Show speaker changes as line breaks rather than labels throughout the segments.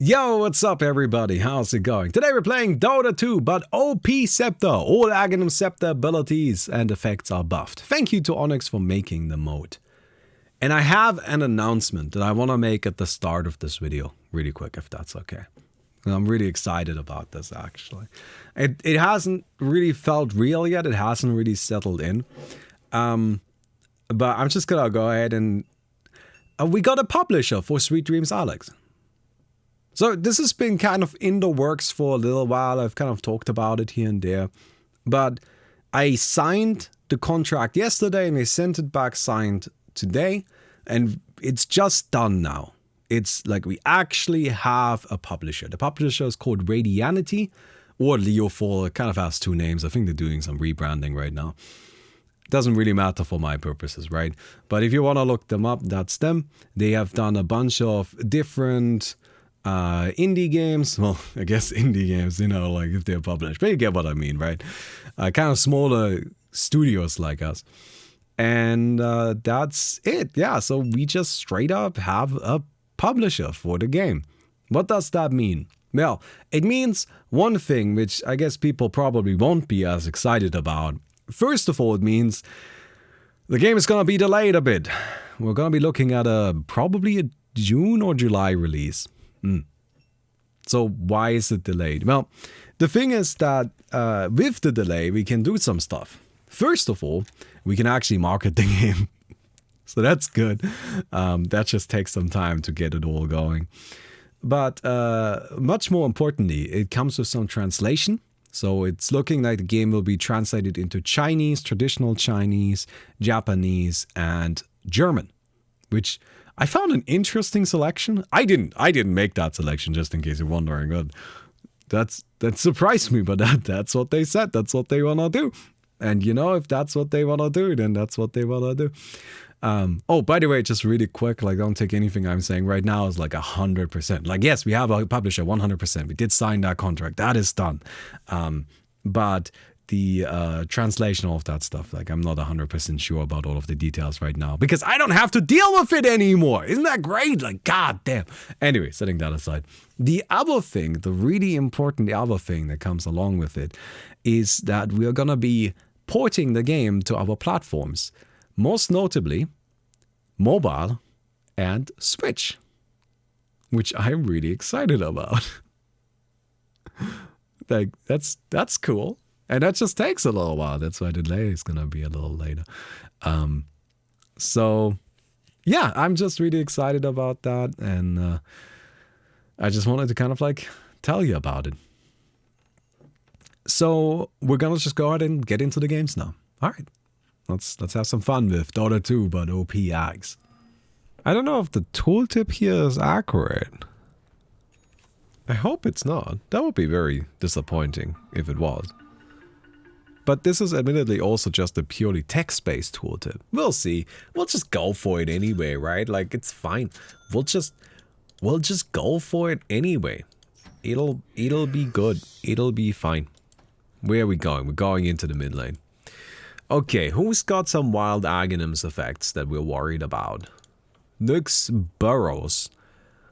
Yo, what's up everybody? How's it going? Today we're playing Dota 2, but OP Scepter. All Aghanim Scepter abilities and effects are buffed. Thank you to Onyx for making the mode. And I have an announcement that I want to make at the start of this video, really quick if that's okay. I'm really excited about this actually. It hasn't really felt real yet, it hasn't really settled in. But I'm just gonna go ahead and... we got a publisher for Sweet Dreams Alex. So this has been kind of in the works for a little while. I've kind of talked about it here and there. But I signed the contract yesterday and I sent it back signed today. And it's just done now. It's like we actually have a publisher. The publisher is called Radianity or Leofall. It kind of has two names. I think they're doing some rebranding right now. Doesn't really matter for my purposes, right? But if you want to look them up, that's them. They have done a bunch of different... indie games, well, I guess indie games, you know, like if they're published, but you get what I mean, right? Kind of smaller studios like us. And that's it, yeah, so we just straight up have a publisher for the game. What does that mean? Well, it means one thing, which I guess people probably won't be as excited about. First of all, it means the game is gonna be delayed a bit. We're gonna be looking at probably a June or July release. So why is it delayed? Well, the thing is that with the delay, we can do some stuff. First of all, we can actually market the game. So that's good. That just takes some time to get it all going. But much more importantly, it comes with some translation. So it's looking like the game will be translated into Chinese, traditional Chinese, Japanese, and German, which... I found an interesting selection. I didn't make that selection, just in case you're wondering. But that surprised me. But that's what they said. That's what they wanna do. And you know, if that's what they wanna do, then that's what they wanna do. Oh, by the way, just really quick, like don't take anything I'm saying right now as like 100%. Like yes, we have a publisher 100%. We did sign that contract. That is done. But the translation of that stuff, like I'm not 100% sure about all of the details right now because I don't have to deal with it anymore. Isn't that great? Like, god damn. Anyway, setting that aside. The other thing, the really important other thing that comes along with it is that we are gonna be porting the game to other platforms, most notably mobile and Switch, which I'm really excited about. Like, that's cool. And that just takes a little while. That's why the delay is going to be a little later. So, yeah, I'm just really excited about that. And I just wanted to kind of like tell you about it. So we're going to just go ahead and get into the games now. All right. Let's have some fun with Dota 2, but OP Ags. I don't know if the tooltip here is accurate. I hope it's not. That would be very disappointing if it was. But this is admittedly also just a purely text-based tooltip. We'll see. We'll just go for it anyway, right? Like, it's fine. We'll just go for it anyway. It'll be good. It'll be fine. Where are we going? We're going into the mid lane. Okay, who's got some wild Aghanims effects that we're worried about? Nyx Burrows,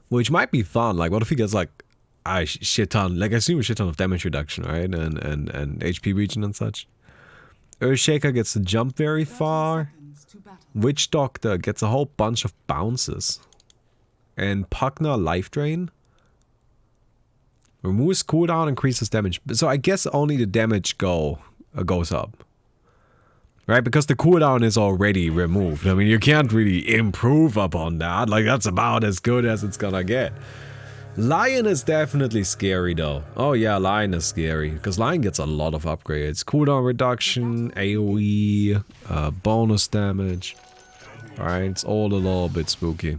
which might be fun. Like, what if he gets like a shit ton, like I assume a shit ton of damage reduction, right? And HP regen and such. Earthshaker gets to jump very far. Witch Doctor gets a whole bunch of bounces. And Pugner Life Drain. Removes cooldown, increases damage. So I guess only the damage goes up. Right? Because the cooldown is already removed. I mean, you can't really improve upon that. Like, that's about as good as it's gonna get. Lion is definitely scary though. Oh yeah, Lion is scary. Because Lion gets a lot of upgrades. Cooldown reduction, AoE, bonus damage. Alright, it's all a little bit spooky.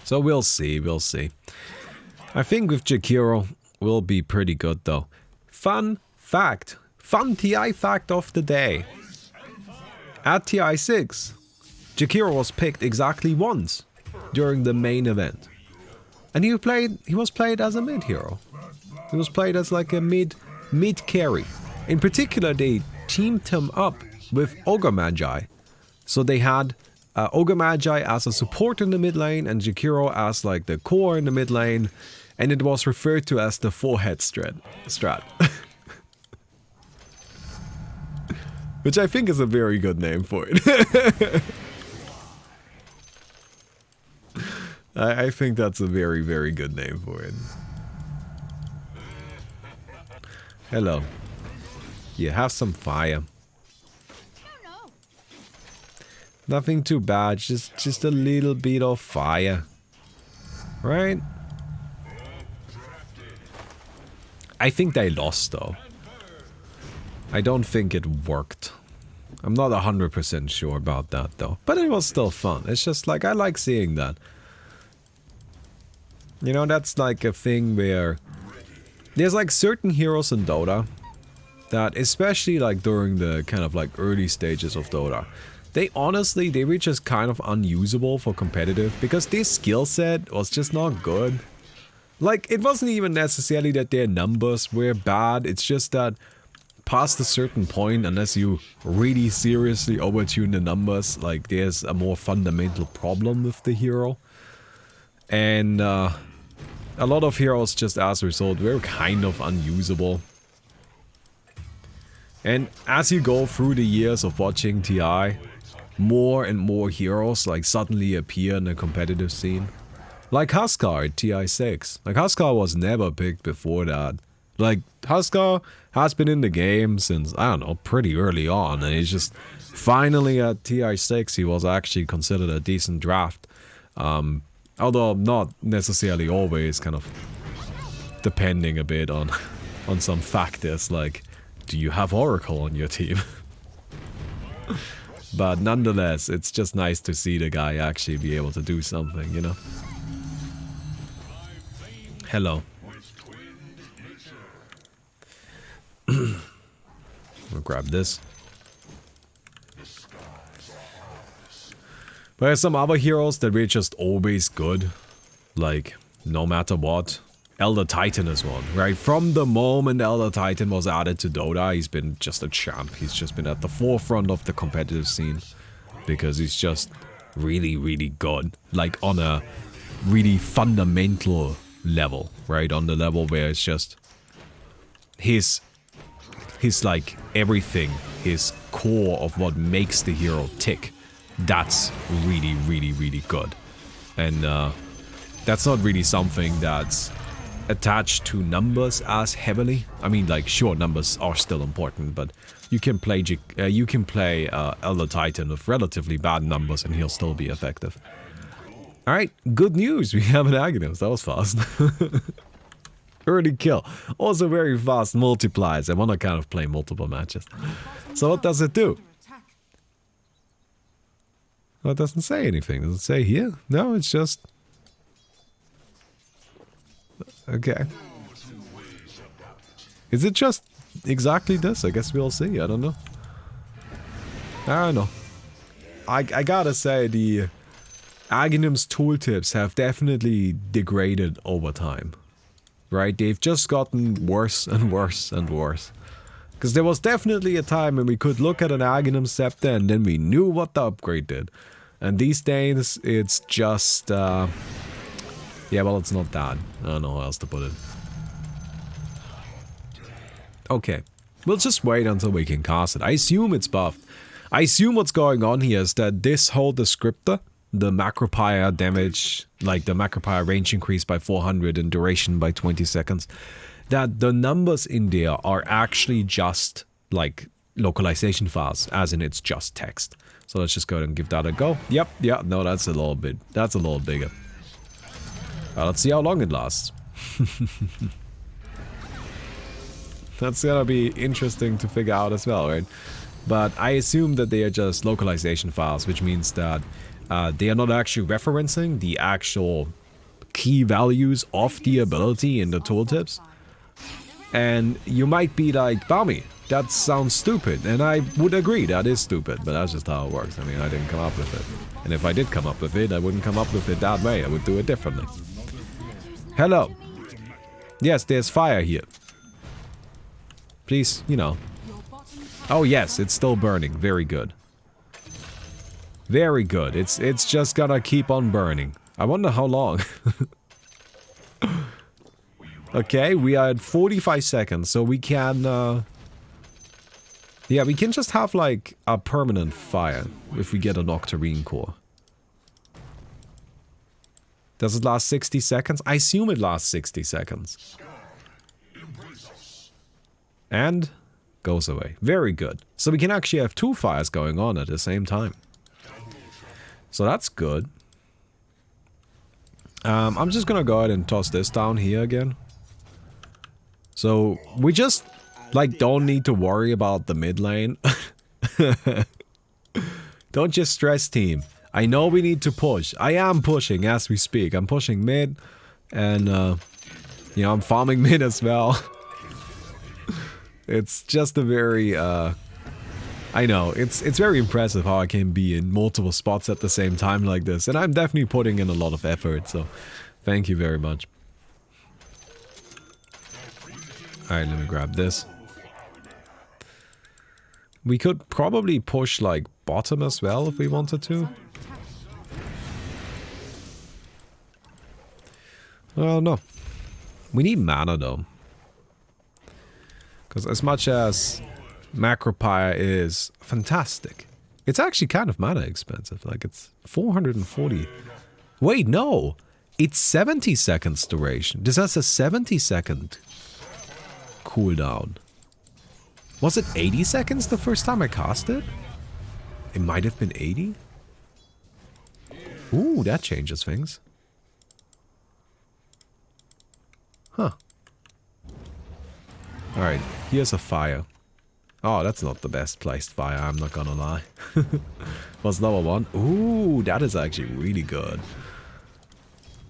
So we'll see, we'll see. I think with Jakiro, we'll be pretty good though. Fun fact. Fun TI fact of the day. At TI 6, Jakiro was picked exactly once during the main event. And he was played as a mid hero. He was played as like a mid carry. In particular, they teamed him up with Ogre Magi. So they had Ogre Magi as a support in the mid lane and Jakiro as like the core in the mid lane, and it was referred to as the forehead strat. Which I think is a very good name for it. I think that's a very, very good name for it. Hello. Yeah, have some fire. Nothing too bad, just a little bit of fire. Right? I think they lost though. I don't think it worked. I'm not 100% sure about that though. But it was still fun. It's just like, I like seeing that. You know, that's like a thing where there's like certain heroes in Dota that, especially like during the kind of like early stages of Dota, they were just kind of unusable for competitive because their skill set was just not good. Like, it wasn't even necessarily that their numbers were bad, it's just that past a certain point, unless you really seriously overtune the numbers, like there's a more fundamental problem with the hero. And a lot of heroes just as a result were kind of unusable. And as you go through the years of watching TI, more and more heroes like suddenly appear in the competitive scene. Like Huskar at TI6. Like Huskar was never picked before that. Like Huskar has been in the game since, I don't know, pretty early on, and he's just finally at TI6 he was actually considered a decent draft. Although not necessarily always, kind of depending a bit on some factors like, do you have Oracle on your team? But nonetheless, it's just nice to see the guy actually be able to do something, you know? Hello. I'll grab this. But there's some other heroes that were just always good. Like, no matter what. Elder Titan is one, right? From the moment Elder Titan was added to Dota, he's been just a champ. He's just been at the forefront of the competitive scene. Because he's just really, really good. Like, on a really fundamental level, right? On the level where it's just his like everything, his core of what makes the hero tick. That's really, really, really good. And that's not really something that's attached to numbers as heavily. I mean, like, sure, numbers are still important, but you can play Elder Titan with relatively bad numbers and he'll still be effective. Alright, good news, we have an Aghanim, that was fast. Early kill, also very fast multiplies. I want to kind of play multiple matches. So what does it do? Well, it doesn't say anything. Does it say here? No, it's just... Okay. Is it just exactly this? I guess we'll see. I don't know. I don't know. I gotta say, the Aghanim's tooltips have definitely degraded over time. Right? They've just gotten worse and worse and worse. Because there was definitely a time when we could look at an Aghanim Scepter and then we knew what the upgrade did. And these days, it's just... yeah, well, it's not that. I don't know how else to put it. Okay. We'll just wait until we can cast it. I assume it's buffed. I assume what's going on here is that this whole descriptor, the Macropire damage, like the Macropire range increase by 400 and duration by 20 seconds, that the numbers in there are actually just like localization files, as in it's just text. So let's just go ahead and give that a go. Yep, yeah, no, that's a little bigger. Let's see how long it lasts. That's gonna be interesting to figure out as well, right? But I assume that they are just localization files, which means that they are not actually referencing the actual key values of the ability in the tooltips. And you might be like, Baumi, that sounds stupid. And I would agree, that is stupid, but that's just how it works. I mean, I didn't come up with it. And if I did come up with it, I wouldn't come up with it that way. I would do it differently. Hello. Yes, there's fire here. Please, you know. Oh yes, it's still burning. Very good. Very good. It's just gonna keep on burning. I wonder how long. Okay, we are at 45 seconds, so we can... yeah, we can just have like a permanent fire if we get an Octarine core. Does it last 60 seconds? I assume it lasts 60 seconds. And goes away. Very good. So we can actually have 2 fires going on at the same time. So that's good. I'm just gonna go ahead and toss this down here again. So we just like don't need to worry about the mid lane. Don't just stress, team. I know we need to push. I am pushing as we speak. I'm pushing mid and you know, I'm farming mid as well. It's just a very I know, it's very impressive how I can be in multiple spots at the same time like this. And I'm definitely putting in a lot of effort, so thank you very much. Alright, let me grab this. We could probably push like bottom as well if we wanted to. Well, no. We need mana though. Because as much as Macropire is fantastic, it's actually kind of mana expensive. Like it's 440. Wait, no! It's 70 seconds duration. This has a 70-second cooldown. Was it 80 seconds the first time I cast it? It might have been 80? Ooh, that changes things. Huh. Alright, here's a fire. Oh, that's not the best placed fire, I'm not gonna lie. What's number 1? Ooh, that is actually really good.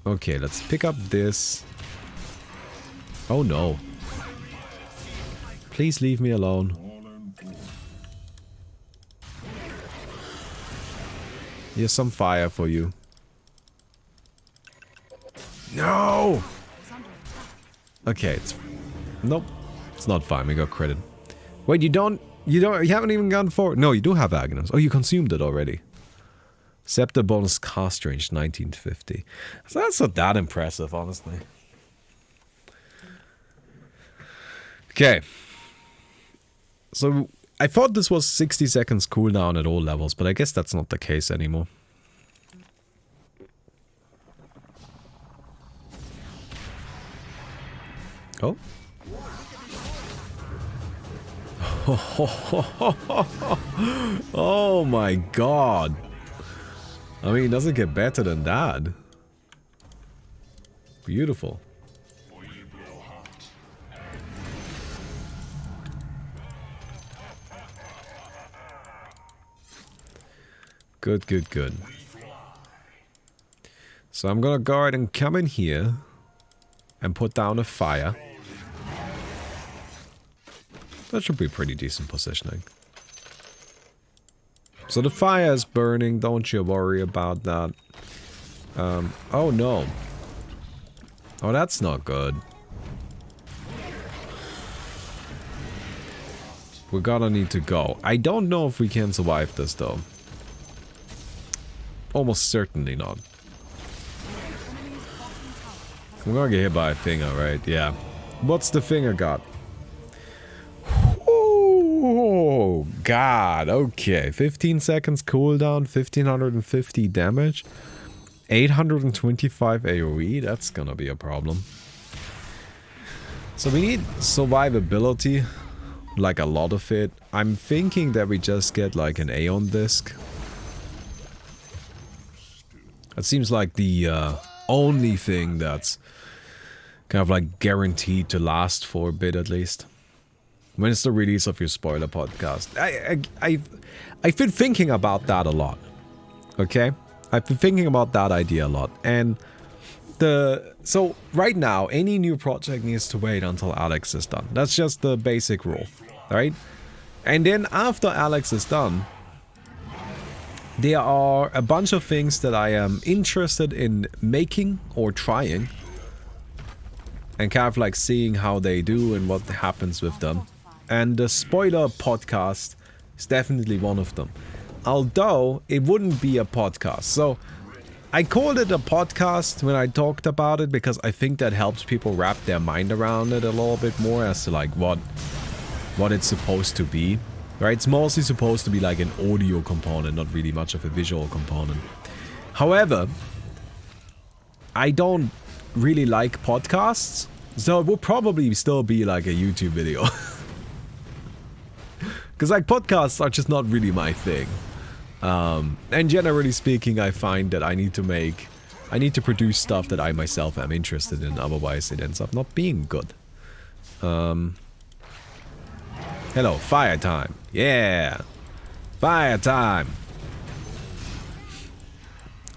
Okay, let's pick up this. Oh no. Please leave me alone. Here's some fire for you. No! Okay, it's... Nope. It's not fine, we got credit. Wait, you haven't even gone for... No, you do have Aghanim's. Oh, you consumed it already. Scepter bonus cast range, 1950. So that's not that impressive, honestly. Okay. So, I thought this was 60 seconds cooldown at all levels, but I guess that's not the case anymore. Oh. Oh my god. I mean, it doesn't get better than that. Beautiful. Good, good, good. So I'm gonna go ahead and come in here and put down a fire. That should be pretty decent positioning. So the fire is burning, don't you worry about that. Oh no. Oh, that's not good. We're gonna need to go. I don't know if we can survive this though. Almost certainly not. We're gonna get hit by a finger, right? Yeah. What's the finger got? Oh, God. Okay. 15 seconds cooldown, 1550 damage, 825 AoE. That's gonna be a problem. So we need survivability, like a lot of it. I'm thinking that we just get like an Aeon disc. It seems like the only thing that's kind of like guaranteed to last for a bit at least. When it's the release of your spoiler podcast. I've been thinking about that a lot. Okay? I've been thinking about that idea a lot. And so right now, any new project needs to wait until Alex is done. That's just the basic rule. Right? And then after Alex is done, there are a bunch of things that I am interested in making or trying. And kind of like seeing how they do and what happens with them. And the spoiler podcast is definitely one of them. although it wouldn't be a podcast. So I called it a podcast when I talked about it because I think that helps people wrap their mind around it a little bit more as to like what it's supposed to be. Right? It's mostly supposed to be like an audio component, not really much of a visual component. However, I don't really like podcasts, so it will probably still be like a YouTube video. Because like podcasts are just not really my thing. And generally speaking, I find that I need to produce stuff that I myself am interested in, otherwise it ends up not being good. Hello, fire time. Yeah, fire time.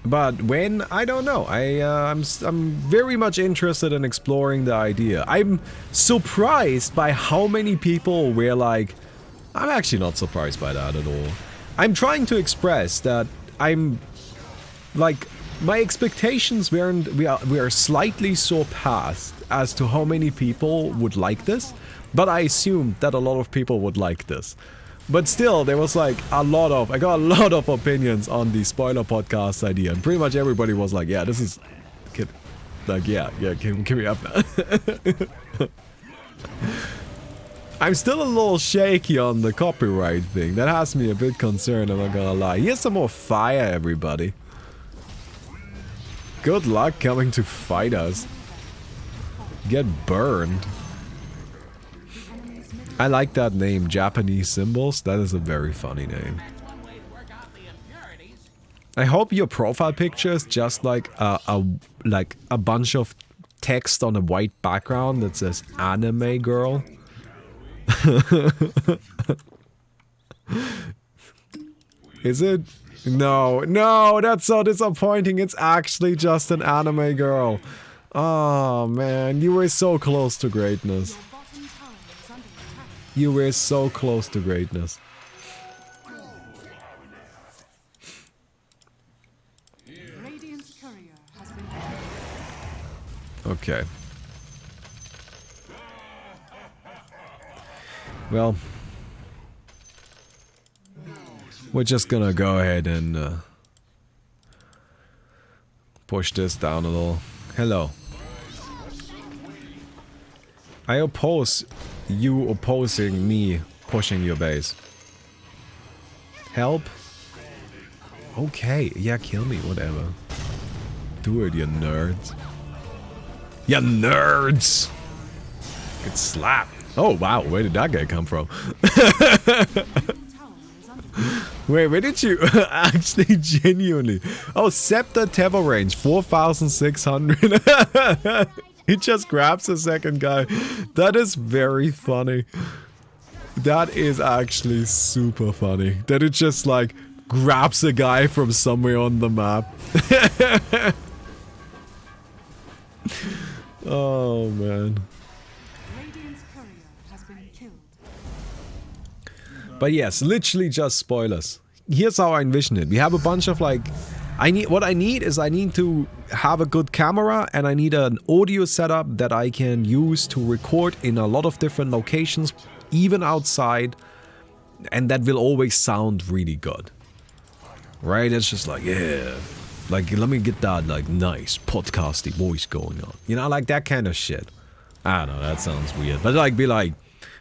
But when, I don't know. I'm very much interested in exploring the idea. I'm surprised by how many people were like, I'm actually not surprised by that at all. I'm trying to express that I'm like, my expectations we are slightly surpassed as to how many people would like this. But I assumed that a lot of people would like this. But still, there was like I got a lot of opinions on the spoiler podcast idea. And pretty much everybody was like, yeah, this is... can we have that? I'm still a little shaky on the copyright thing. That has me a bit concerned, I'm not gonna lie. Here's some more fire, everybody. Good luck coming to fight us. Get burned. I like that name, Japanese Symbols. That is a very funny name. I hope your profile picture is just like a bunch of text on a white background that says anime girl. Is it? No, that's so disappointing. It's actually just an anime girl. Oh man, you were so close to greatness. You were so close to greatness. Okay. Well, we're just gonna go ahead and push this down a little. Hello. I oppose you opposing me pushing your base. Help? Okay, yeah, kill me, whatever. Do it, you nerds. You nerds! Get slapped. Oh wow, where did that guy come from? Wait, where did you actually genuinely? Oh, Scepter Tether range, 4,600. He just grabs the second guy. That is very funny. That is actually super funny. That it just like grabs a guy from somewhere on the map. Oh man. But yes, literally just spoilers. Here's how I envision it. We have a bunch of like... I need to have a good camera and I need an audio setup that I can use to record in a lot of different locations, even outside, and that will always sound really good. Right? It's just like, yeah, like let me get that like nice podcasty voice going on. You know, like that kind of shit. I don't know, that sounds weird. But like be like,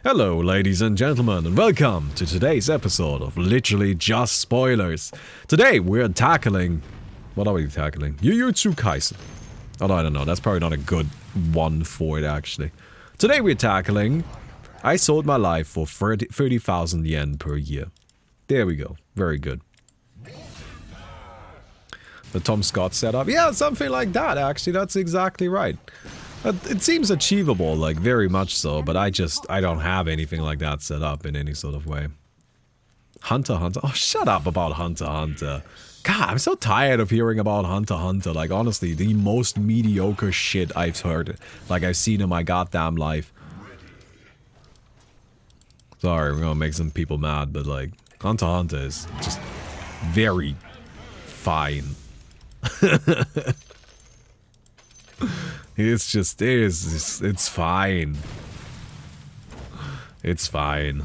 hello ladies and gentlemen and welcome to today's episode of Literally Just Spoilers. Today we're tackling... What are we tackling? Jujutsu Kaisen. Oh, I don't know, that's probably not a good one for it actually. Today we're tackling... I sold my life for 30,000 yen per year. There we go, very good. The Tom Scott setup? Yeah, something like that actually, that's exactly right. It seems achievable, like very much so, but I don't have anything like that set up in any sort of way. Hunter x Hunter? Oh, shut up about Hunter x Hunter. God, I'm so tired of hearing about Hunter x Hunter. Like, honestly, the most mediocre shit I've heard, like I've seen in my goddamn life. Sorry, we're gonna make some people mad, but like, Hunter x Hunter is just very fine. It's just, it's fine. It's fine.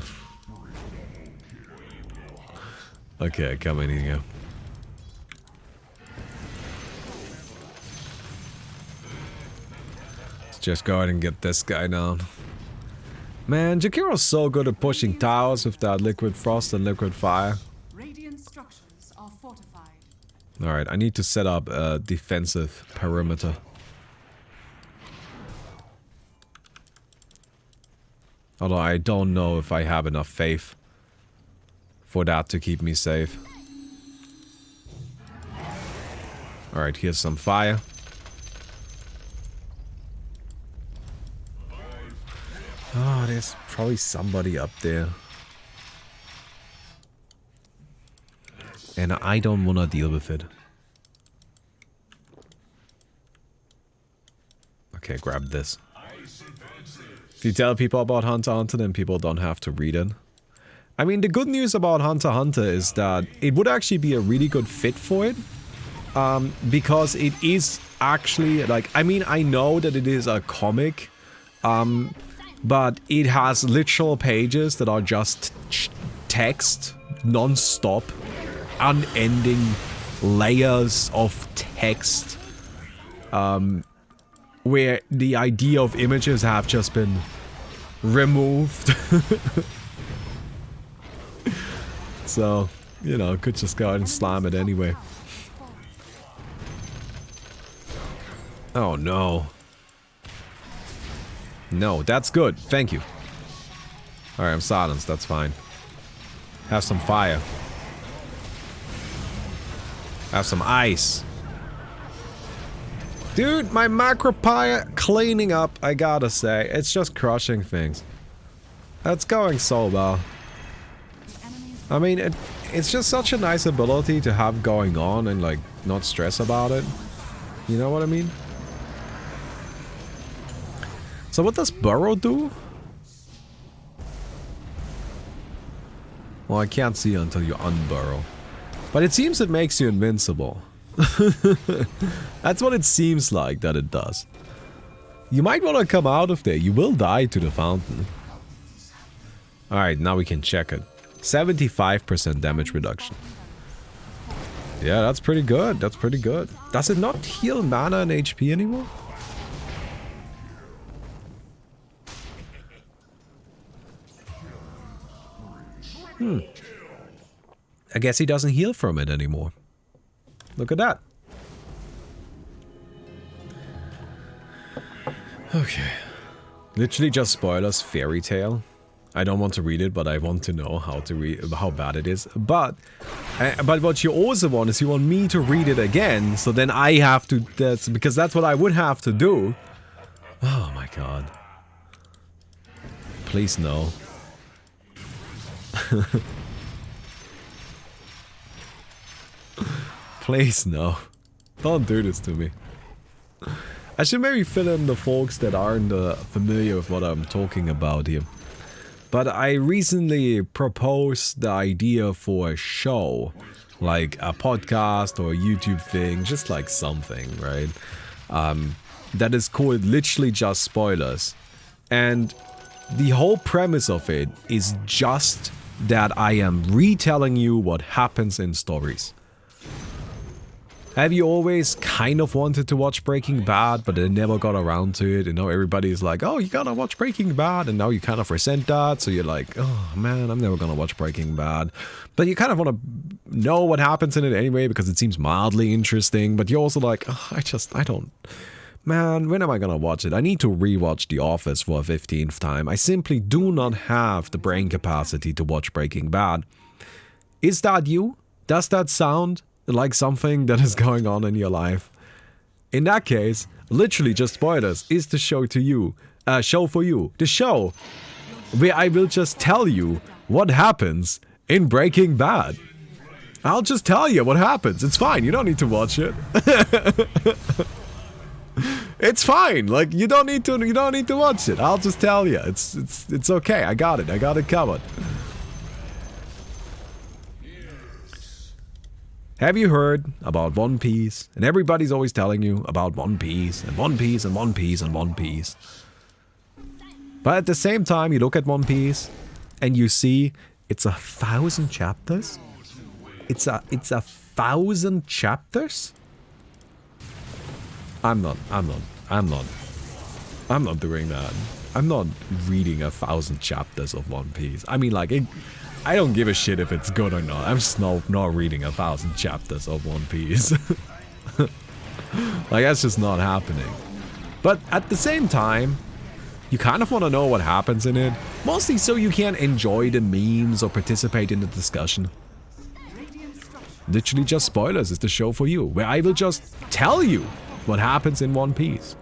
Okay, come in here. Let's just go ahead and get this guy down. Man, Jakiro's so good at pushing towers with that liquid frost and liquid fire.
Radiant structures are fortified.
Alright, I need to set up a defensive perimeter. Although I don't know if I have enough faith for that to keep me safe. Alright, here's some fire. Oh, there's probably somebody up there. And I don't want to deal with it. Okay, grab this. If you tell people about Hunter x Hunter, then people don't have to read it. I mean, the good news about Hunter x Hunter is that it would actually be a really good fit for it. Because it is actually, like, I mean, I know that it is a comic. But it has literal pages that are just text, non-stop, unending layers of text. Where the idea of images have just been removed. So, you know, could just go and slam it anyway. Oh no. No, that's good. Thank you. Alright, I'm silenced. That's fine. Have some fire. Have some ice. Dude, my macropire cleaning up, I gotta say. It's just crushing things. That's going so well. I mean, it's just such a nice ability to have going on and, like, not stress about it. You know what I mean? So what does Burrow do? Well, I can't see until you unburrow. But it seems it makes you invincible. That's what it seems like that it does. You might want to come out of there. You will die to the fountain. Alright, now we can check it. 75% damage reduction. Yeah, that's pretty good. That's pretty good. Does it not heal mana and HP anymore? I guess he doesn't heal from it anymore. Look at that. Okay. Literally just spoilers, fairy tale. I don't want to read it, but I want to know how bad it is. But what you also want is you want me to read it again, so then I have to, because that's what I would have to do. Oh my god. Please no. Please no. Don't do this to me. I should maybe fill in the folks that aren't familiar with what I'm talking about here. But I recently proposed the idea for a show, like a podcast or a YouTube thing, just like something, right? That is called literally just spoilers. And the whole premise of it is just that I am retelling you what happens in stories. Have you always kind of wanted to watch Breaking Bad, but then never got around to it? You know, everybody's like, oh, you gotta watch Breaking Bad, and now you kind of resent that, so you're like, oh man, I'm never gonna watch Breaking Bad. But you kind of want to know what happens in it anyway, because it seems mildly interesting, but you're also like, oh, I don't... Man, when am I gonna watch it? I need to rewatch The Office for a 15th time. I simply do not have the brain capacity to watch Breaking Bad. Is that you? Does that sound like something that is going on in your life? In that case, literally just spoilers is the show to you. Show for you. The show where I will just tell you what happens in Breaking Bad. I'll just tell you what happens. It's fine. You don't need to watch it. It's fine. Like you don't need to watch it. I'll just tell you. It's okay. I got it. I got it covered. Have you heard about One Piece? And everybody's always telling you about One Piece and One Piece and One Piece and One Piece. But at the same time, you look at One Piece and you see it's 1,000 chapters. It's a 1,000 chapters? I'm not doing that. I'm not reading 1,000 chapters of One Piece. I mean, like, I don't give a shit if it's good or not. I'm just not reading 1,000 chapters of One Piece. Like, that's just not happening. But at the same time, you kind of want to know what happens in it. Mostly so you can enjoy the memes or participate in the discussion. Literally Just Spoilers is the show for you, where I will just tell you what happens in One Piece.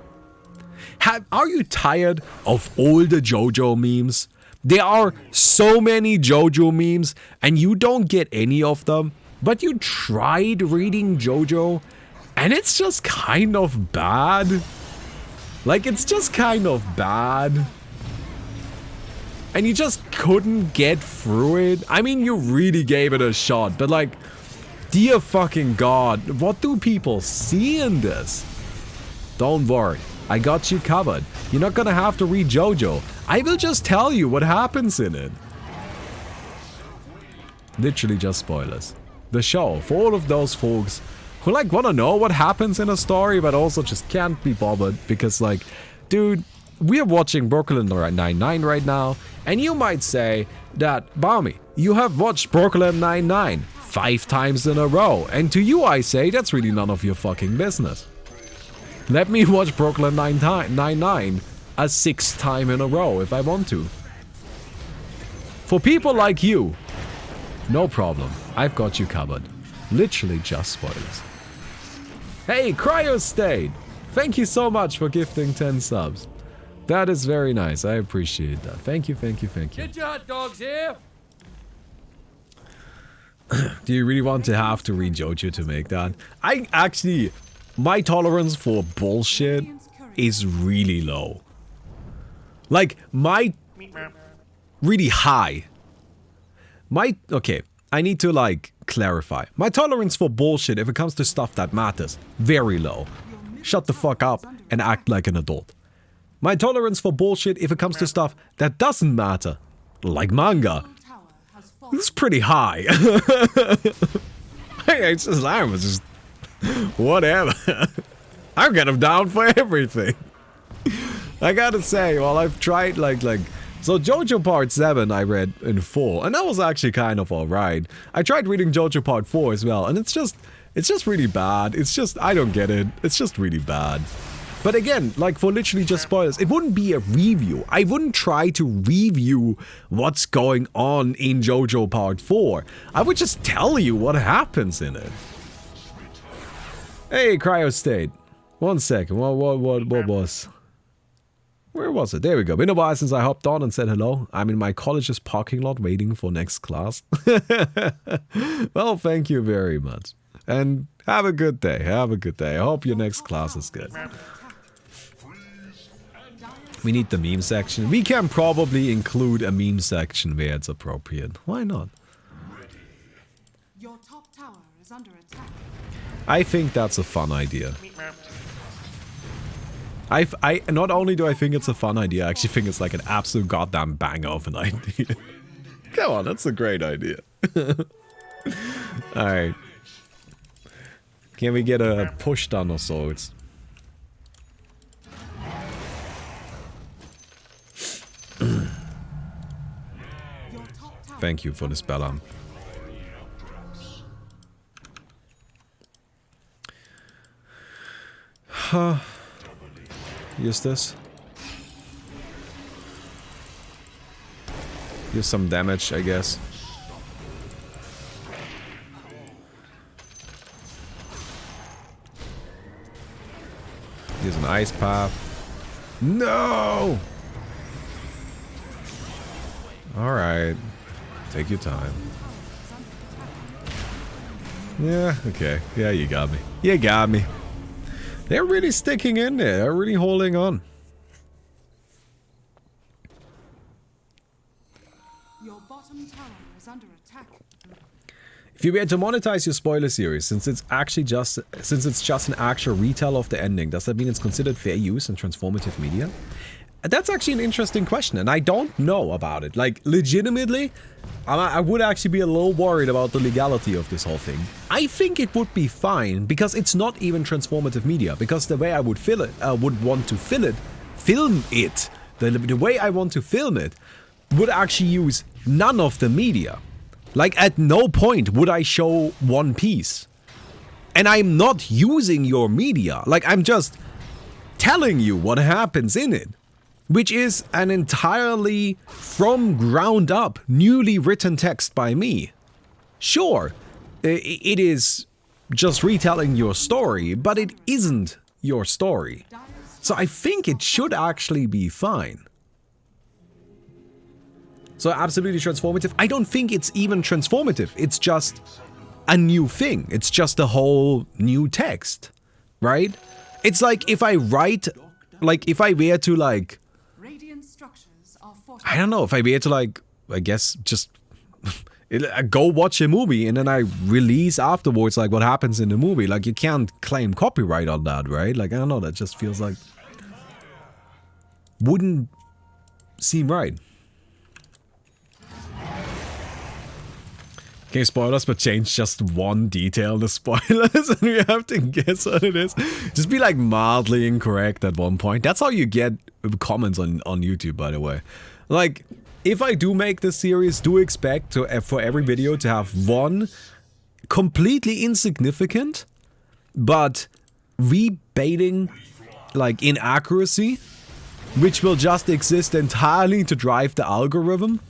Are you tired of all the JoJo memes? There are so many JoJo memes and you don't get any of them, but you tried reading JoJo and it's just kind of bad. Like, it's just kind of bad. And you just couldn't get through it. I mean, you really gave it a shot, but like, dear fucking God, what do people see in this? Don't worry, I got you covered. You're not gonna have to read JoJo. I will just tell you what happens in it. Literally Just Spoilers. The show for all of those folks who like want to know what happens in a story, but also just can't be bothered because, like, dude, we are watching Brooklyn Nine-Nine right now, and you might say that, Baumi, you have watched Brooklyn Nine-Nine 5 times in a row, and to you I say that's really none of your fucking business. Let me watch Brooklyn Nine-Nine a 6th time in a row if I want to. For people like you, no problem, I've got you covered. Literally Just Spoilers. Hey, Cryostate! Thank you so much for gifting 10 subs. That is very nice. I appreciate that. Thank you, thank you, thank you.
Get your hot dogs here!
Do you really want to have to read JoJo to make that? My tolerance for bullshit is really low. Like, really high. Okay, I need to, like, clarify. My tolerance for bullshit, if it comes to stuff that matters, very low. Shut the fuck up and act like an adult. My tolerance for bullshit, if it comes to stuff that doesn't matter, like manga, is pretty high. I was just whatever. I'm kind of down for everything. I gotta say, well, I've tried so JoJo Part 7 I read in full, and that was actually kind of alright. I tried reading JoJo Part 4 as well, and it's just really bad. It's just, I don't get it. It's just really bad. But again, like, for literally Just Spoilers, it wouldn't be a review. I wouldn't try to review what's going on in JoJo Part 4. I would just tell you what happens in it. Hey, Cryostate. 1 second. What was... Where was it? There we go. Been a while since I hopped on and said hello. I'm in my college's parking lot waiting for next class. Well, thank you very much. And have a good day. Have a good day. I hope your next class is good. We need the meme section. We can probably include a meme section where it's appropriate. Why not?
Your top tower is under attack.
I think that's a fun idea. I not only do I think it's a fun idea, I actually think it's like an absolute goddamn banger of an idea. Come on, that's a great idea. Alright. Can we get a push down of swords? Thank you for the spell. Use this. Use some damage, I guess. Use an ice path. No! Alright. Take your time. Yeah, okay. Yeah, you got me. You got me. They're really sticking in there. They're really holding on.
Your bottom tower is under attack.
If you were to monetize your spoiler series, since it's just an actual retell of the ending, does that mean it's considered fair use and transformative media? That's actually an interesting question, and I don't know about it. Like, legitimately, I would actually be a little worried about the legality of this whole thing. I think it would be fine, because it's not even transformative media, because the way I would want to film it, the way I want to film it, would actually use none of the media. Like, at no point would I show One Piece. And I'm not using your media. Like, I'm just telling you what happens in it. Which is an entirely from ground up, newly written text by me. Sure, it is just retelling your story, but it isn't your story. So I think it should actually be fine. So absolutely transformative. I don't think it's even transformative. It's just a new thing. It's just a whole new text, right? It's like if I write, like if I were to like, I don't know, if I were to like, I guess just go watch a movie and then I release afterwards like what happens in the movie. Like you can't claim copyright on that, right? Like I don't know, that just feels like wouldn't seem right. Okay, spoilers, but change just one detail in the spoilers and we have to guess what it is. Just be like mildly incorrect at one point. That's how you get comments on YouTube, by the way. Like, if I do make this series, do expect to, for every video to have one completely insignificant, but rebating, like, inaccuracy, which will just exist entirely to drive the algorithm.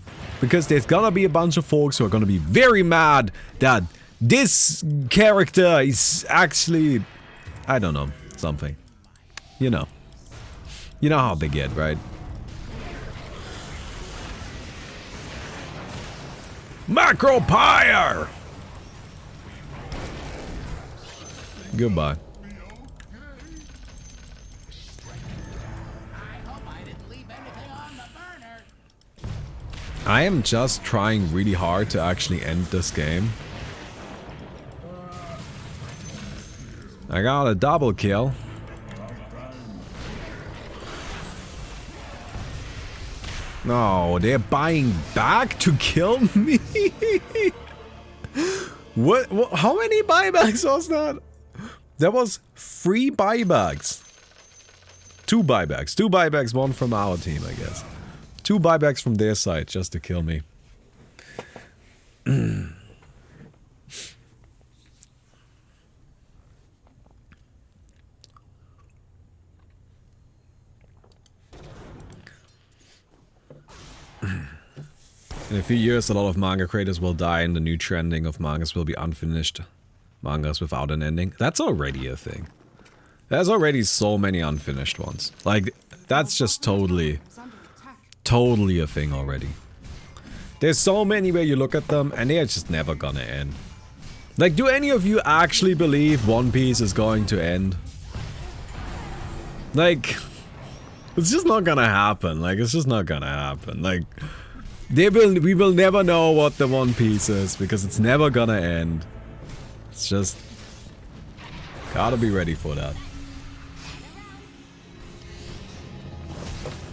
Because there's gonna be a bunch of folks who are gonna be very mad that this character is actually, I don't know, something. You know. You know how they get, right? Macropire! Goodbye. I am just trying really hard to actually end this game. I got a double kill. No, they're buying back to kill me? What? How many buybacks was that? That was 3 buybacks. 2 buybacks. 2 buybacks, 1 from our team, I guess. 2 buybacks from their side just to kill me. In a few years, a lot of manga creators will die and the new trending of mangas will be unfinished mangas without an ending. That's already a thing. There's already so many unfinished ones. Like, that's just totally a thing already. There's so many where you look at them and they are just never gonna end. Like, do any of you actually believe One Piece is going to end? Like, it's just not gonna happen. Like, it's just not gonna happen. Like, we will never know what the One Piece is because it's never gonna end. It's just gotta be ready for that.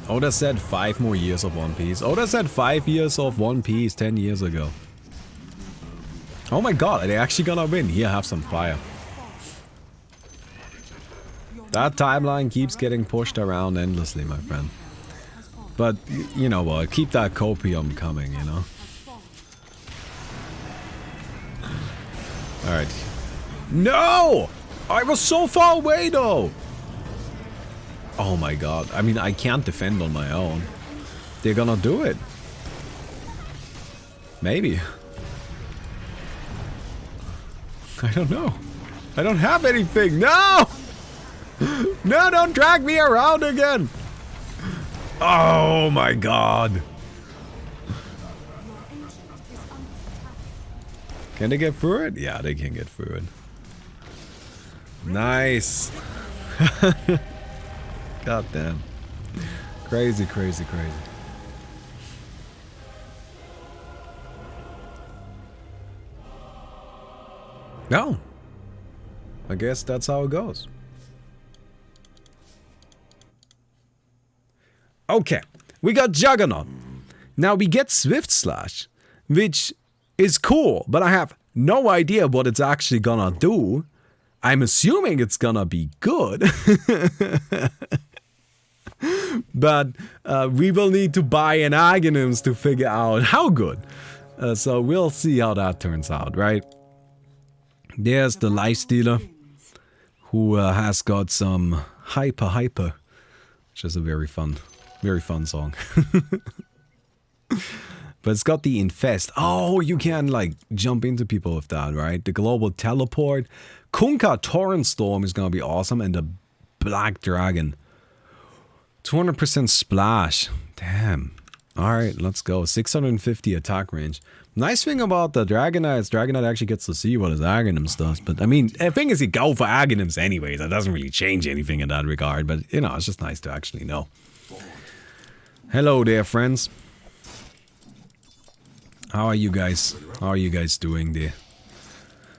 Oda said 5 more years of One Piece. Oda said 5 years of One Piece 10 years ago. Oh my god, are they actually gonna win? Here, have some fire. That timeline keeps getting pushed around endlessly, my friend. But, you know what, keep that copium coming, you know? Alright. No! I was so far away, though! Oh my god. I mean, I can't defend on my own. They're gonna do it. Maybe. I don't know. I don't have anything. No! No, don't drag me around again! Oh my god. Can they get through it? Yeah, they can get through it. Nice. God damn. Crazy, crazy, crazy. No. I guess that's how it goes. Okay, we got Juggernaut. Now we get Swift Slash, which is cool, but I have no idea what it's actually gonna do. I'm assuming it's gonna be good. But we will need to buy an Aghanim's to figure out how good. So we'll see how that turns out, right? There's the Lifestealer, who has got some hyper, which is a very fun song. But it's got the Infest. Oh, you can like jump into people with that, right? The Global Teleport. Kunkka Torrent Storm is gonna be awesome, and the Black Dragon. 200% splash. Damn. Alright, let's go. 650 attack range. Nice thing about the Dragonite is Dragonite actually gets to see what his Aghanims does. But I mean, the thing is you go for Aghanims anyways. That doesn't really change anything in that regard. But you know, it's just nice to actually know. Hello there, friends. How are you guys? How are you guys doing there?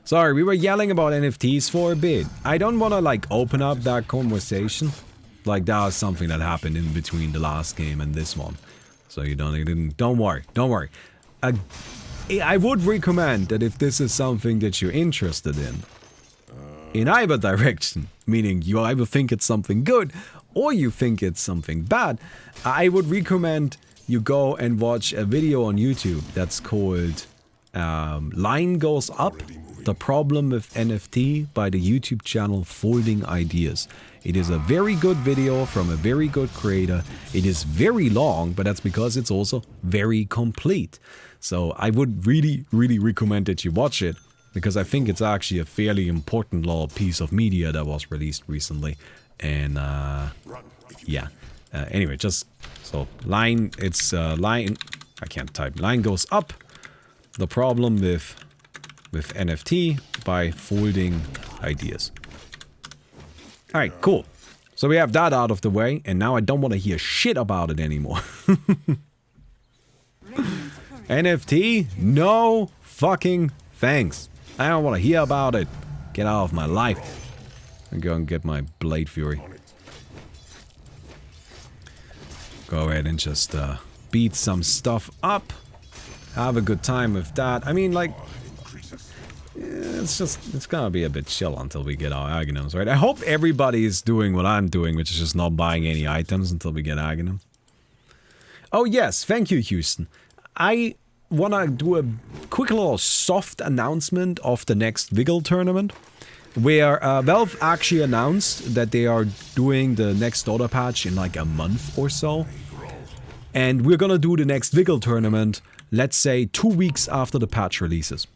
Sorry, we were yelling about NFTs for a bit. I don't want to like open up that conversation. Like that was something that happened in between the last game and this one. So you don't worry. I would recommend that if this is something that you're interested in either direction, meaning you either think it's something good or you think it's something bad, I would recommend you go and watch a video on YouTube that's called Line Goes Up, The Problem with NFT by the YouTube channel Folding Ideas. It is a very good video from a very good creator. It is very long, but that's because it's also very complete. So I would really recommend that you watch it, because I think it's actually a fairly important little piece of media that was released recently. And yeah. Anyway, just so line, it's line, I can't type, Line Goes Up, The Problem with NFT by Folding Ideas. Alright, cool. So we have that out of the way, and now I don't want to hear shit about it anymore. NFT? No fucking thanks. I don't want to hear about it. Get out of my life. I'm going to get my Blade Fury. Go ahead and just beat some stuff up. Have a good time with that. I mean, like, it's gonna be a bit chill until we get our Aghanims, right? I hope everybody is doing what I'm doing, which is just not buying any items until we get Aghanim. Oh yes, thank you, Houston. I wanna do a quick little soft announcement of the next Wiggle tournament, where Valve actually announced that they are doing the next Dota patch in like a month or so. And we're gonna do the next Wiggle tournament, let's say 2 weeks after the patch releases.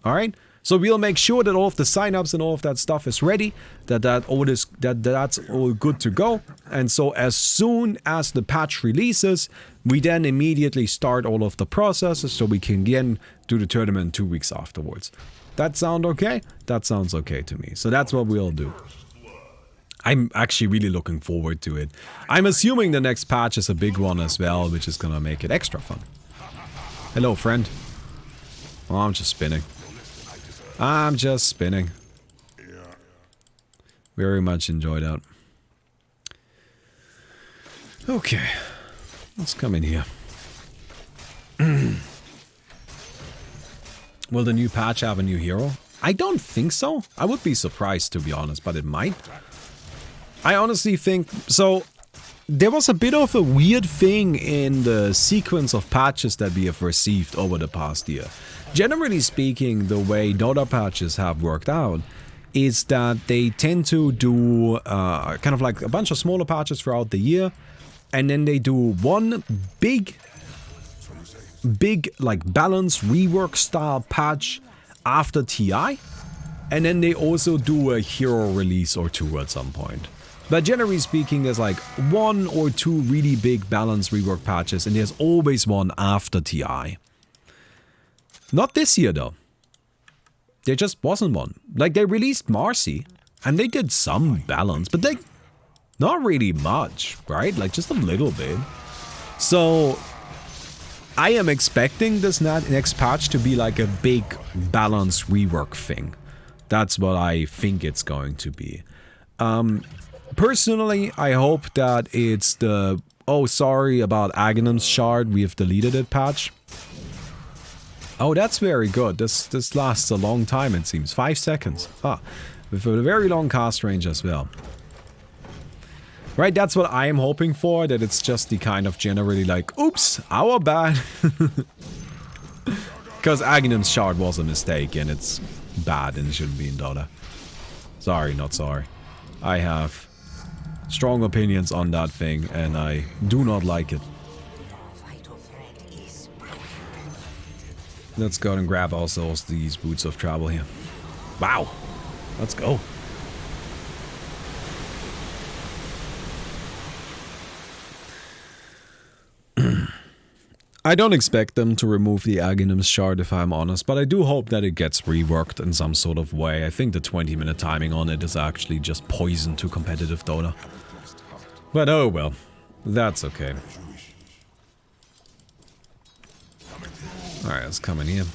Alright? So we'll make sure that all of the signups and all of that stuff is ready, that's all good to go. And so as soon as the patch releases, we then immediately start all of the processes so we can again do the tournament 2 weeks afterwards. That sound okay? That sounds okay to me. So that's what we'll do. I'm actually really looking forward to it. I'm assuming the next patch is a big one as well, which is gonna make it extra fun. Hello, friend. Oh, I'm just spinning. I'm just spinning. Very much enjoy that. Okay. Let's come in here. Will the new patch have a new hero? I don't think so. I would be surprised, to be honest, but it might. I honestly think... So, there was a bit of a weird thing in the sequence of patches that we have received over the past year. Generally speaking, the way Dota patches have worked out is that they tend to do kind of like a bunch of smaller patches throughout the year, and then they do one big like balance rework style patch after TI, and then they also do a hero release or two at some point. But generally speaking, there's like 1 or 2 really big balance rework patches, and there's always one after TI. Not this year though. There just wasn't one. Like, they released Marcy, and they did some balance, but they... not really much, right? Like, just a little bit. So... I am expecting this next patch to be like a big balance rework thing. That's what I think it's going to be. Personally, I hope that it's the oh, sorry about Aghanim's Shard, we have deleted it patch. Oh, that's very good. This lasts a long time, it seems. 5 seconds. Ah, with a very long cast range as well. Right, that's what I am hoping for, that it's just the kind of generally like, oops, our bad. Because Aghanim's Shard was a mistake and it's bad and it shouldn't be in Dota. Sorry, not sorry. I have strong opinions on that thing and I do not like it. Let's go and grab ourselves these Boots of Travel here. Wow. Let's go. I don't expect them to remove the Aghanim's Shard if I'm honest, but I do hope that it gets reworked in some sort of way. I think the 20-minute timing on it is actually just poison to competitive Dota. But oh well, that's okay. Alright, let's come in here.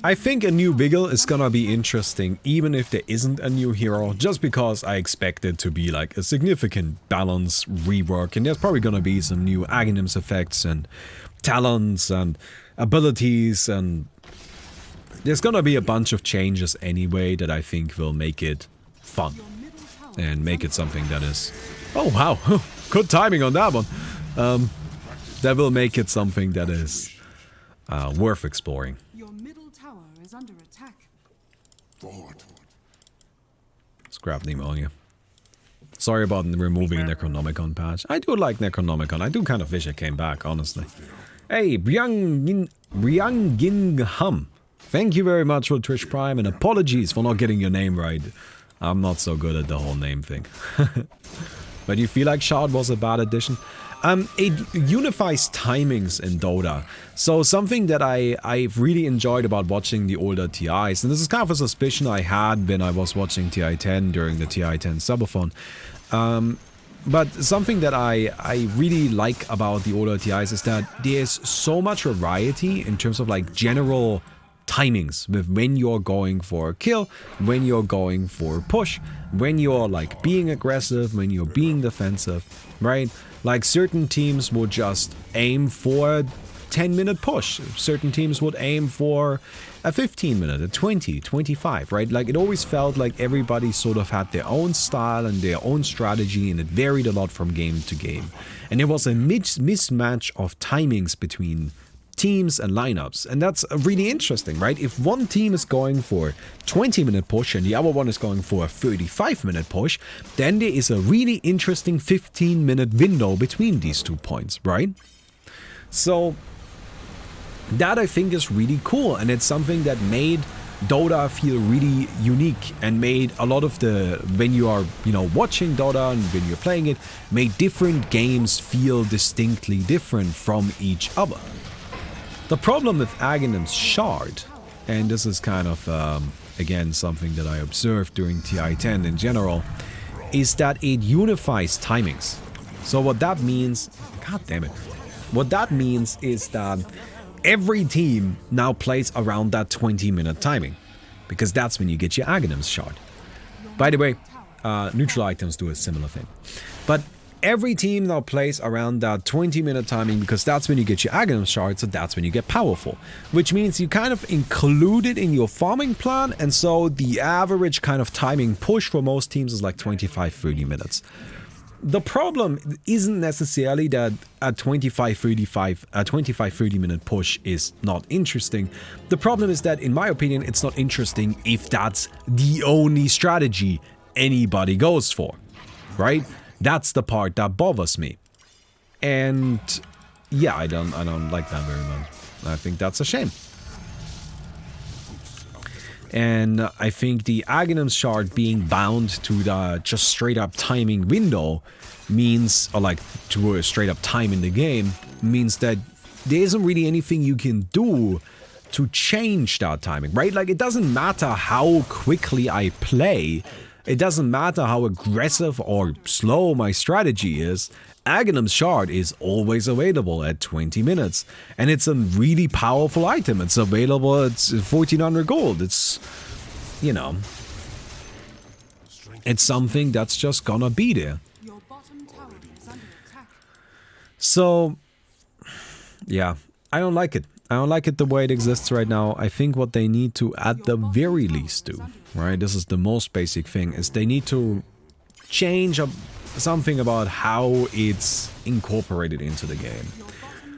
I think a new Vigil is gonna be interesting, even if there isn't a new hero, just because I expect it to be like a significant balance rework, and there's probably gonna be some new Aghanim's effects and talents and abilities, and there's gonna be a bunch of changes anyway that I think will make it fun and make it something that is... Oh wow, good timing on that one. That will make it something that is worth exploring.
Your middle tower is under attack.
Let's grab Pneumonia. Sorry about removing Necronomicon patch. I do like Necronomicon. I do kind of wish it came back, honestly. Hey, Ryangin Hum. Thank you very much for Twitch Prime, and apologies for not getting your name right. I'm not so good at the whole name thing. But you feel like Shard was a bad addition? It unifies timings in Dota. So something that I've really enjoyed about watching the older TIs, and this is kind of a suspicion I had when I was watching TI10 during the TI10 subathon. But something that I really like about the older TIs is that there's so much variety in terms of like general timings with when you're going for a kill, when you're going for a push, when you're like being aggressive, when you're being defensive, right? Like certain teams would just aim for a 10-minute push. Certain teams would aim for a 15-minute, a 20, 25, right? Like it always felt like everybody sort of had their own style and their own strategy, and it varied a lot from game to game. And there was a mismatch of timings between teams and lineups, and that's really interesting, right? If one team is going for 20-minute push and the other one is going for a 35-minute push, then there is a really interesting 15-minute window between these 2 points, right? So that I think is really cool, and it's something that made Dota feel really unique and made a lot of the, when you are, you know, watching Dota and when you're playing it, made different games feel distinctly different from each other. The problem with Aghanim's Shard, and this is kind of, again, something that I observed during TI10 in general, is that it unifies timings. So what that means, god damn it, what that means is that every team now plays around that 20-minute timing, because that's when you get your Aghanim's Shard. By the way, neutral items do a similar thing. But every team now plays around that 20-minute timing, because that's when you get your Aghanim's Shard, so that's when you get powerful. Which means you kind of include it in your farming plan, and so the average kind of timing push for most teams is like 25-30 minutes. The problem isn't necessarily that a 25-30 minute push is not interesting. The problem is that, in my opinion, it's not interesting if that's the only strategy anybody goes for, right? That's the part that bothers me. And yeah, I don't like that very much. I think that's a shame. And I think the Aghanim's Shard being bound to the just straight up timing window means, or like to a straight up time in the game, means that there isn't really anything you can do to change that timing, right? Like it doesn't matter how quickly I play, it doesn't matter how aggressive or slow my strategy is, Aghanim's Shard is always available at 20 minutes. And it's a really powerful item. It's available, it's 1400 gold. It's, you know, It's something that's just gonna be there.
Your bottom tower is under attack.
So, yeah, I don't like it. I don't like it the way it exists right now. I think what they need to, at the very least, do, right? This is the most basic thing, is they need to change up something about how it's incorporated into the game.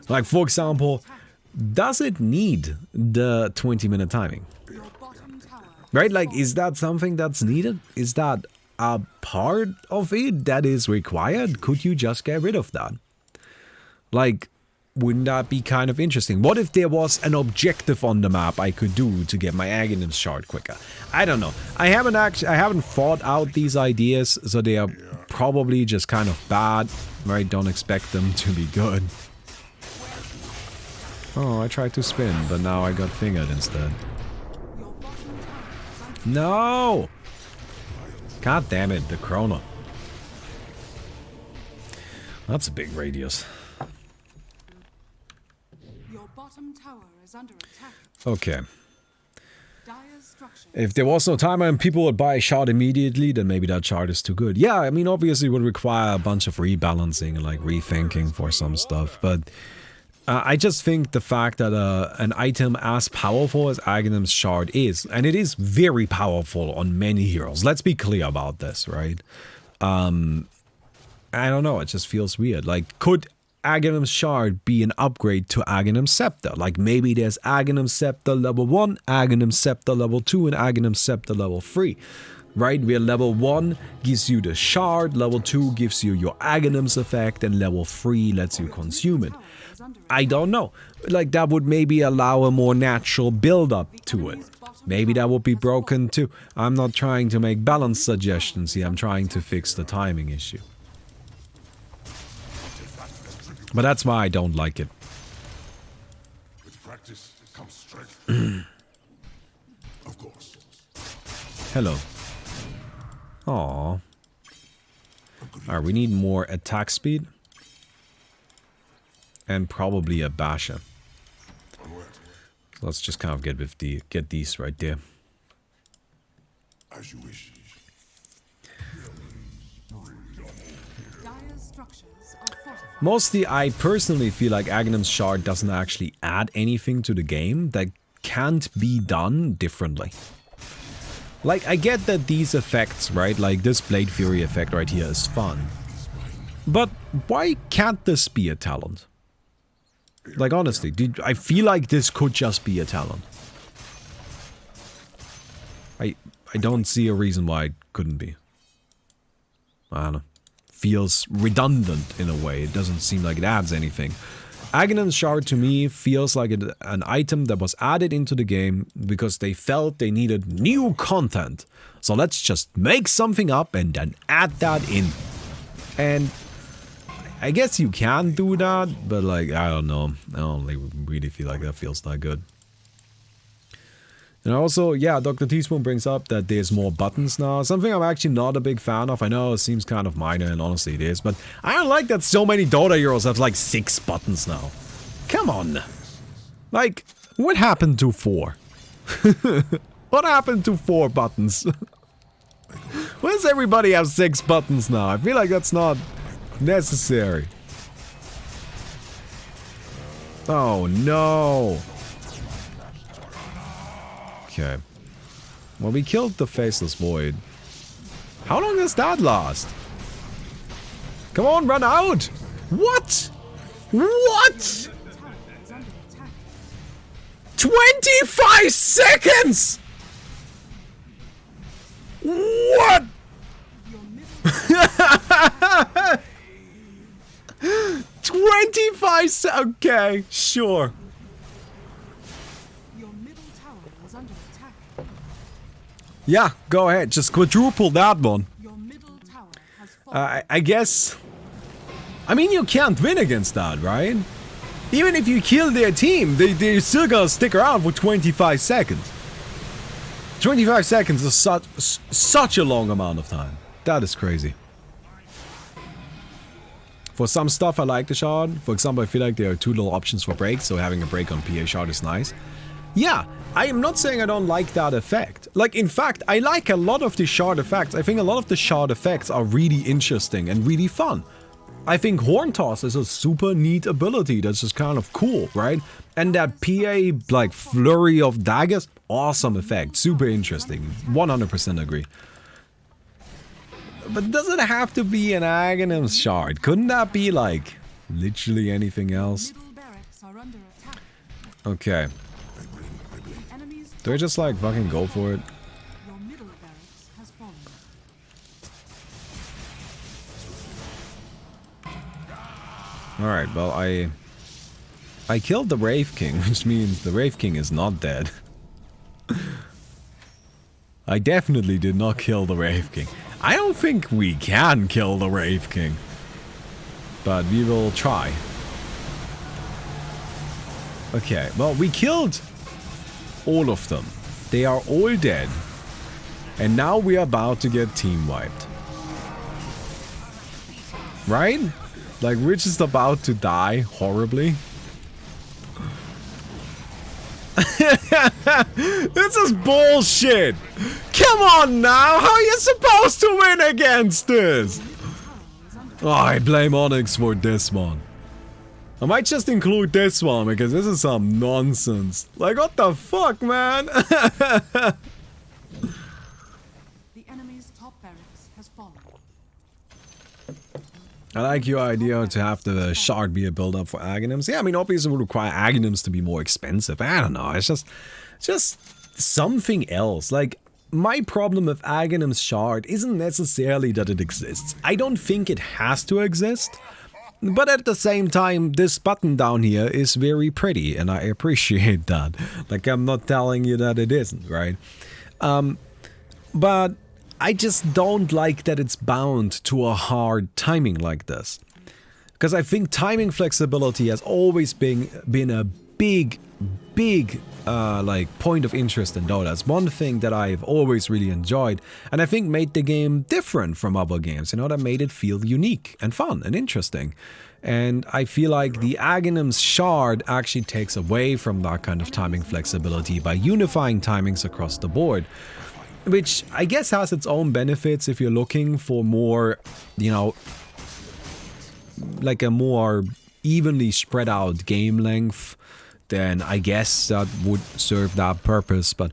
Like, for example, does it need the 20-minute timing?
Your bottom tower.
Right? Like, is that something that's needed? Is that a part of it that is required? Could you just get rid of that? Like, wouldn't that be kind of interesting? What if there was an objective on the map I could do to get my Aghanim shard quicker? I don't know. I haven't thought out these ideas, so they are probably just kind of bad. Right? Don't expect them to be good. Oh, I tried to spin, but now I got fingered instead.
Your bottom tower is under
No! God damn it, the Chrono. That's a big radius.
Your bottom tower is under attack.
Okay.
Dire's structure.
If there was no timer and people would buy a shard immediately, then maybe that shard is too good. Yeah, I mean, obviously it would require a bunch of rebalancing and like rethinking for some stuff, but I just think the fact that an item as powerful as Aghanim's shard is, and it is very powerful on many heroes, let's be clear about this, right? I don't know, it just feels weird. Like, could Aghanim's shard be an upgrade to Aghanim's Scepter? Like, maybe there's Aghanim's Scepter level 1, Aghanim's Scepter level 2, and Aghanim's Scepter level 3. Right, where level 1 gives you the shard, level 2 gives you your Aghanim's effect, and level 3 lets you consume it. I don't know. Like, that would maybe allow a more natural build-up to it. Maybe that would be broken too. I'm not trying to make balanced suggestions here, I'm trying to fix the timing issue. But that's why I don't like it.
With practice comes strength. Of course.
Hello. Aww. Alright, we need more attack speed. And probably a basher. So let's just kind of get these right there.
As you wish.
Dire's structures are fortified.
Mostly, I personally feel like Aghanim's shard doesn't actually add anything to the game that can't be done differently. Like, I get that these effects, right, like this Blade Fury effect right here is fun. But why can't this be a talent? Like, honestly, I feel like this could just be a talent. I don't see a reason why it couldn't be. I don't know. Feels redundant in a way. It doesn't seem like it adds anything. Aghanim's shard to me feels like an item that was added into the game because they felt they needed new content. So let's just make something up and then add that in. And I guess you can do that, but like, I don't know. I don't really feel like that feels that good. And also, yeah, Dr. Teaspoon brings up that there's more buttons now. Something I'm actually not a big fan of. I know it seems kind of minor, and honestly it is, but I don't like that so many Dota heroes have like 6 buttons now. Come on. Like, what happened to 4? What happened to 4 buttons? Why does everybody have 6 buttons now? I feel like that's not necessary. Oh no. Okay. Well, we killed the Faceless Void. How long does that last? Come on, run out! What? What? 25 seconds! What? 25 seconds. Okay, sure.
Your middle tower is under attack.
Yeah, go ahead. Just quadruple that one.
Your middle tower has fallen.
I guess. I mean, you can't win against that, right? Even if you kill their team, they're still gonna stick around for 25 seconds. 25 seconds is such a long amount of time. That is crazy. For some stuff, I like the shard. For example, I feel like there are 2 little options for breaks, so having a break on PA shard is nice. Yeah, I am not saying I don't like that effect. Like, in fact, I like a lot of the shard effects. I think a lot of the shard effects are really interesting and really fun. I think Horn Toss is a super neat ability that's just kind of cool, right? And that PA, like, flurry of daggers, awesome effect, super interesting, 100% agree. But does it have to be an Aghanim's shard? Couldn't that be, like, literally anything else?
Middle barracks are under attack.
Okay.
The enemy's
Do I just, like, fucking go for it?
Your middle barracks has fallen.
Alright, well, I killed the Wraith King, which means the Wraith King is not dead. I definitely did not kill the Wraith King. I don't think we can kill the Wraith King. But we will try. Okay, well, we killed all of them. They are all dead. And now we are about to get team wiped. Right? Like, we're just about to die horribly. This is bullshit! Come on now! How are you supposed to win against this? Oh, I blame Onyx for this one. I might just include this one because this is some nonsense. Like, what the fuck, man?
The enemy's top barracks has fallen.
I like your idea to have the shard be a build-up for Aghanims. Yeah, I mean, obviously it would require Aghanims to be more expensive. I don't know, it's just something else. Like, my problem with Aghanim's shard isn't necessarily that it exists. I don't think it has to exist. But at the same time, this button down here is very pretty, and I appreciate that. Like, I'm not telling you that it isn't, right? But I just don't like that it's bound to a hard timing like this. Because I think timing flexibility has always been a big like point of interest in Dota. It's one thing that I've always really enjoyed, and I think made the game different from other games, you know, that made it feel unique and fun and interesting. And I feel like the Aghanim's shard actually takes away from that kind of timing flexibility by unifying timings across the board, which I guess has its own benefits if you're looking for more, you know, like a more evenly spread out game length. Then I guess that would serve that purpose, but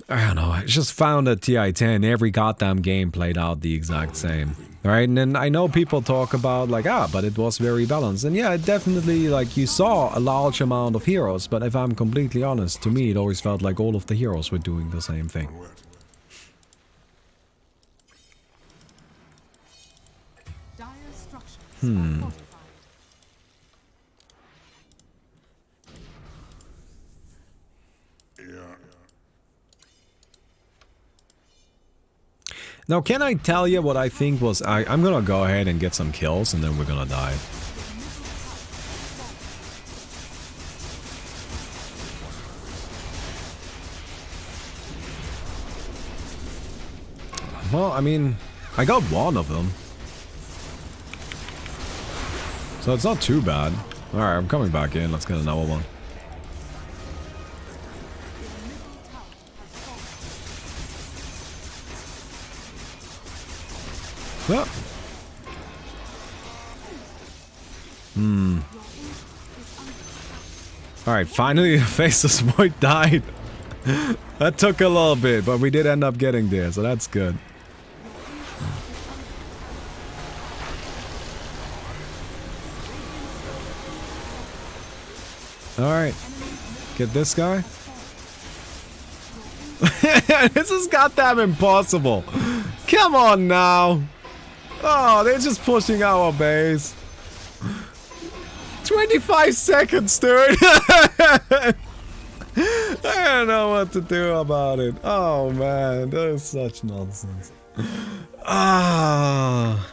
I don't know, I just found that TI-10, every goddamn game played out the exact same, right? And then I know people talk about like, but it was very balanced, and yeah, it definitely, like, you saw a large amount of heroes, but if I'm completely honest, to me it always felt like all of the heroes were doing the same thing.
Dire structures are fortified.
Now, can I tell you what I think was... I'm gonna go ahead and get some kills, and then we're gonna die. Well, I mean, I got one of them. So it's not too bad. Alright, I'm coming back in. Let's get another one. Yep. Alright, finally the Faceless Void died. That took a little bit, but we did end up getting there, so that's good. Alright. Get this guy. This is goddamn impossible. Come on now. Oh, they're just pushing our base. 25 seconds, dude. I don't know what to do about it. Oh man, that is such nonsense. Ah.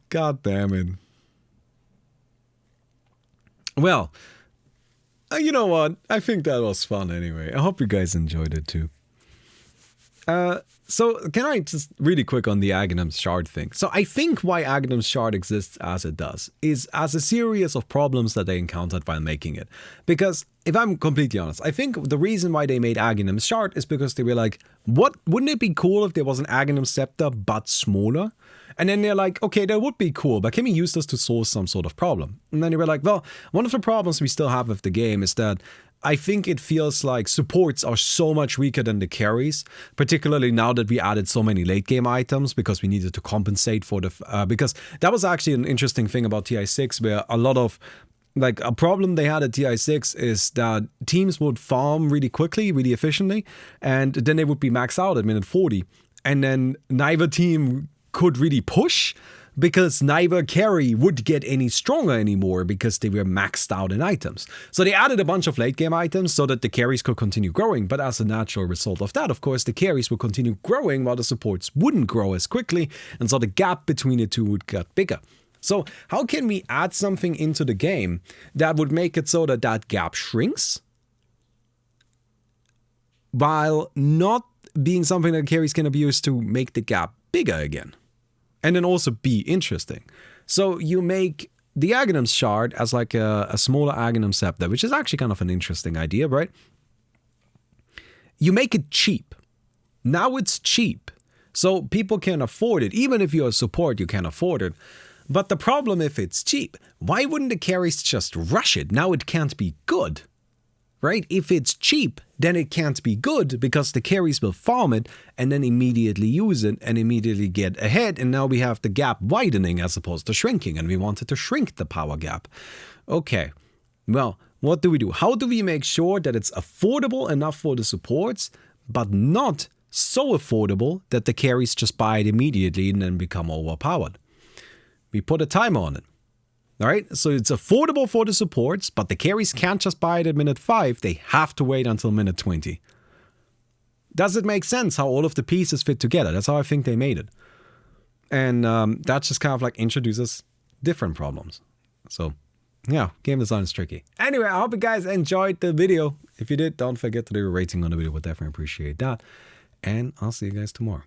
God damn it. Well, you know what? I think that was fun anyway. I hope you guys enjoyed it too. So can I just really quick on the Aghanim's Shard thing? So I think why Aghanim's Shard exists as it does is as a series of problems that they encountered while making it. Because if I'm completely honest, I think the reason why they made Aghanim's Shard is because they were like, what wouldn't it be cool if there was an Aghanim's Scepter but smaller? And then they're like, okay, that would be cool, but can we use this to solve some sort of problem? And then they were like, well, one of the problems we still have with the game is that I think it feels like supports are so much weaker than the carries, particularly now that we added so many late game items because we needed to compensate for the... because that was actually an interesting thing about TI6 where a lot of... Like, a problem they had at TI6 is that teams would farm really quickly, really efficiently, and then they would be maxed out at minute 40. And then neither team could really push because neither carry would get any stronger anymore because they were maxed out in items. So they added a bunch of late game items so that the carries could continue growing, but as a natural result of that, of course, the carries would continue growing while the supports wouldn't grow as quickly, and so the gap between the two would get bigger. So how can we add something into the game that would make it so that that gap shrinks while not being something that carries can abuse to make the gap bigger again? And then also be interesting. So you make the Aghanim's Shard as like a smaller Aghanim's Scepter, which is actually kind of an interesting idea, right? You make it cheap. Now it's cheap. So people can afford it. Even if you're a support, you can afford it. But the problem if it's cheap, why wouldn't the carries just rush it? Now it can't be good. Right? If it's cheap, then it can't be good because the carries will farm it and then immediately use it and immediately get ahead. And now we have the gap widening as opposed to shrinking, and we wanted to shrink the power gap. Okay, well, what do we do? How do we make sure that it's affordable enough for the supports, but not so affordable that the carries just buy it immediately and then become overpowered? We put a timer on it. All right, so it's affordable for the supports, but the carries can't just buy it at minute 5. They have to wait until minute 20. Does it make sense how all of the pieces fit together? That's how I think they made it. And that just kind of like introduces different problems. So, yeah, game design is tricky. Anyway, I hope you guys enjoyed the video. If you did, don't forget to leave a rating on the video. We'll definitely appreciate that. And I'll see you guys tomorrow.